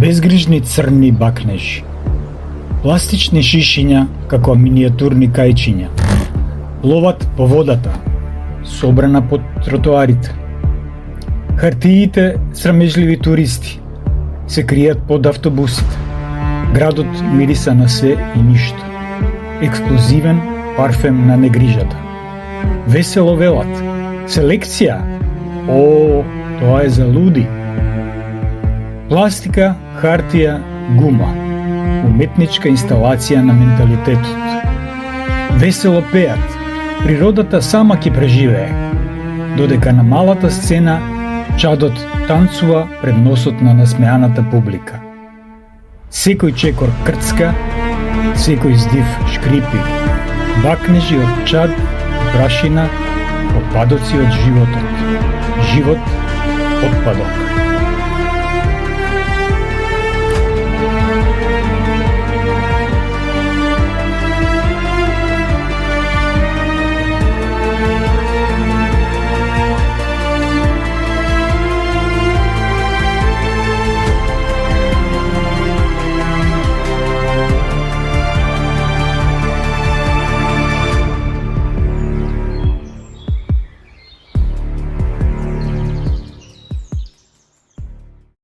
Безгрижни црни бакнежи, пластични шишиња како минијатурни кајчиња, пловат по водата, собрана под тротоарите. Хартиите срамежливи туристи се кријат под автобусите. Градот мириса на се и ништо. Експлозивен парфем на негрижата. Весело велат. Селекција? О, тоа е за луди. Пластика, хартија, гума. Уметничка инсталација на менталитетот. Весело пеат. Природата сама ќе преживее. Додека на малата сцена чадот танцува пред носот на насмеаната публика. Секој чекор крцка, секој здив шкрипи. Бакнежи од чад, прашина, отпадоци од животот. Живот, отпадок.